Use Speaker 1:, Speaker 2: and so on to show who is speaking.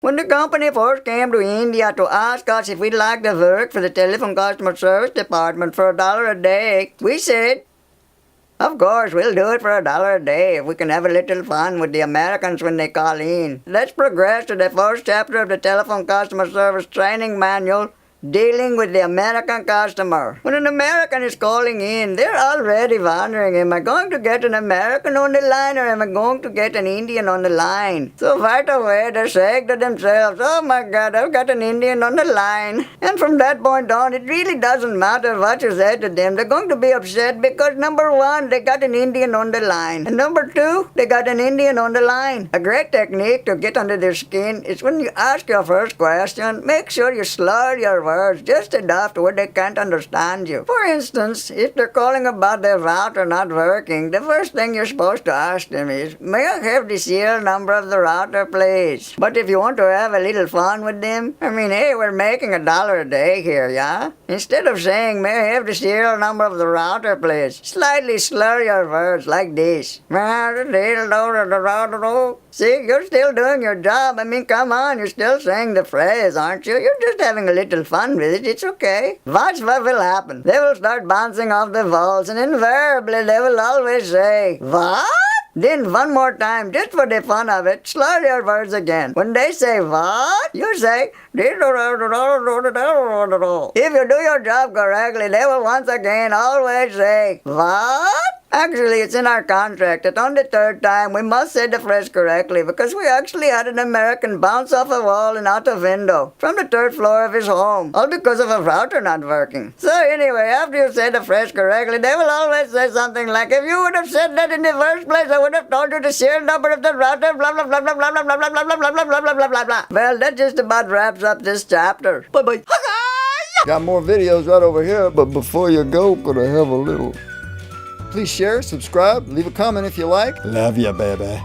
Speaker 1: When the company first came to India to ask us if we'd like to work for the telephone customer service department for $1 a day, we said, of course, we'll do it for $1 a day if we can have a little fun with the Americans when they call in. Let's progress to the first chapter of the telephone customer service training manual, dealing with the American customer. When an American is calling in, they're already wondering, am I going to get an American on the line or am I going to get an Indian on the line? So right away, they're saying to themselves, oh my God, I've got an Indian on the line. And from that point on, it really doesn't matter what you say to them. They're going to be upset because number one, they got an Indian on the line. And number two, they got an Indian on the line. A great technique to get under their skin is when you ask your first question, make sure you slur your words just enough to where they can't understand you. For instance, if they're calling about their router not working, the first thing you're supposed to ask them is, may I have the serial number of the router, please? But if you want to have a little fun with them, hey, we're making $1 a day here, yeah? Instead of saying, may I have the serial number of the router, please? Slightly slur your words like this. See, you're still doing your job. Come on, you're still saying the phrase, aren't you? You're just having a little fun with it. It's okay. Watch what will happen. They will start bouncing off the walls, and invariably they will always say, what? Then one more time, just for the fun of it, slur your words again. When they say what, you say if you do your job correctly, they will once again always say what? Actually, it's in our contract that on the third time we must say the phrase correctly because we actually had an American bounce off a wall and out a window from the third floor of his home, all because of a router not working. So anyway, after you say the phrase correctly, they will always say something like, if you would have said that in the first place, I would have told you the serial number of the router, blah blah blah blah blah blah blah blah blah blah blah blah blah blah blah blah. Well, that just about wraps up this chapter. Bye-bye.
Speaker 2: Got more videos right over here, but before you go, gonna have a little. Please share, subscribe, leave a comment if you like. Love ya, baby.